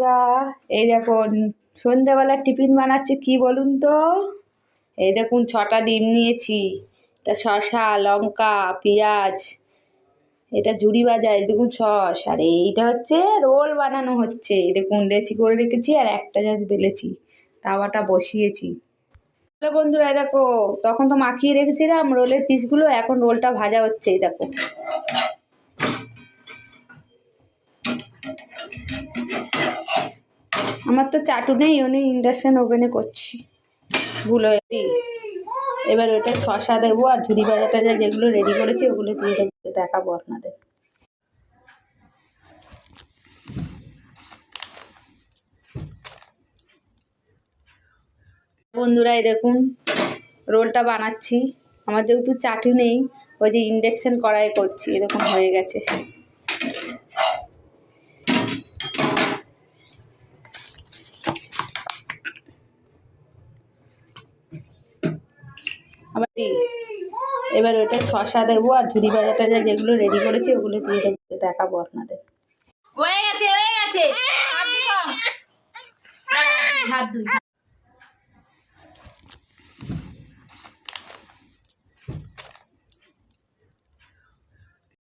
পুরা এই দেখুন সন্ধ্যাবেলা টিফিন বানাচ্ছি কি বলুন তো। এই দেখুন 6টা ডিম নিয়েছি, তা শসা লঙ্কা পেঁয়াজ, এটা ঝুড়ি ভাজা, এই দেখুন সস, আর এইটা হচ্ছে রোল বানানো হচ্ছে। এই দেখুন লেচি করে রেখেছি আর একটা জাস্ট বেলেছি, তাওয়াটা বসিয়েছি। হ্যালো বন্ধুরা, এই দেখো তখন তো মাখিয়ে রেখেছিলাম রোলের পিসগুলো, এখন রোলটা ভাজা হচ্ছে। এই দেখো আমার তো চাটু নেই, উনি ইন্ডাকশান ওভেনে করছি ভুল হয়ে। এবার ওটা শসা দেবো আর ঝুড়ি ভাজাটা যেগুলো রেডি করেছি ওগুলো দিয়ে দেবো, দেখাবো আপনাদের। বন্ধুরা এই দেখুন রোলটা বানাচ্ছি, আমার যেহেতু চাটু নেই ওই যে ইন্ডাকশান কড়াই করছি। এরকম হয়ে গেছে। আবার এবার ওটা শসা দেবো আর ঝুড়ি ভাজাটা যেগুলো রেডি করেছি ওগুলো দিয়ে দেবো, দেখাবো আপনাদের। হয়ে গেছে হাত ধুই।